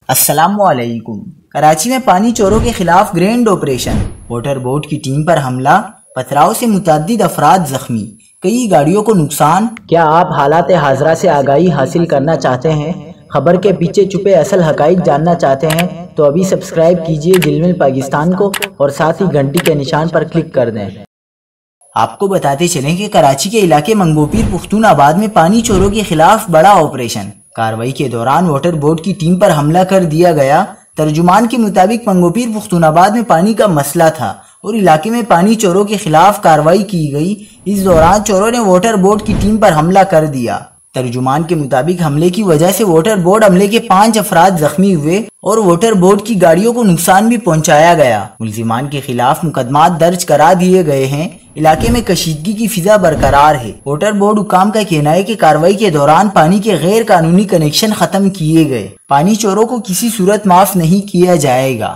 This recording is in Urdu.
السلام علیکم۔ کراچی میں پانی چوروں کے خلاف گرینڈ آپریشن، واٹر بورڈ کی ٹیم پر حملہ، پتھراؤ سے متعدد افراد زخمی، کئی گاڑیوں کو نقصان۔ کیا آپ حالات حاضرہ سے آگاہی حاصل کرنا چاہتے ہیں؟ خبر کے پیچھے چھپے اصل حقائق جاننا چاہتے ہیں تو ابھی سبسکرائب کیجئے جلمل پاکستان کو اور ساتھ ہی گھنٹی کے نشان پر کلک کر دیں۔ آپ کو بتاتے چلیں کہ کراچی کے علاقے منگو پیر پختون آباد میں پانی چوروں کے خلاف بڑا آپریشن، کارروائی کے دوران واٹر بورڈ کی ٹیم پر حملہ کر دیا گیا۔ ترجمان کے مطابق منگو پیر پختون آباد میں پانی کا مسئلہ تھا اور علاقے میں پانی چوروں کے خلاف کارروائی کی گئی۔ اس دوران چوروں نے واٹر بورڈ کی ٹیم پر حملہ کر دیا۔ ترجمان کے مطابق حملے کی وجہ سے واٹر بورڈ عملے کے 5 افراد زخمی ہوئے اور واٹر بورڈ کی گاڑیوں کو نقصان بھی پہنچایا گیا۔ ملزمان کے خلاف مقدمات درج کرا دیے گئے ہیں۔ علاقے میں کشیدگی کی فضا برقرار ہے۔ واٹر بورڈ حکام کا کہنا ہے کہ کارروائی کے دوران پانی کے غیر قانونی کنیکشن ختم کیے گئے۔ پانی چوروں کو کسی صورت معاف نہیں کیا جائے گا۔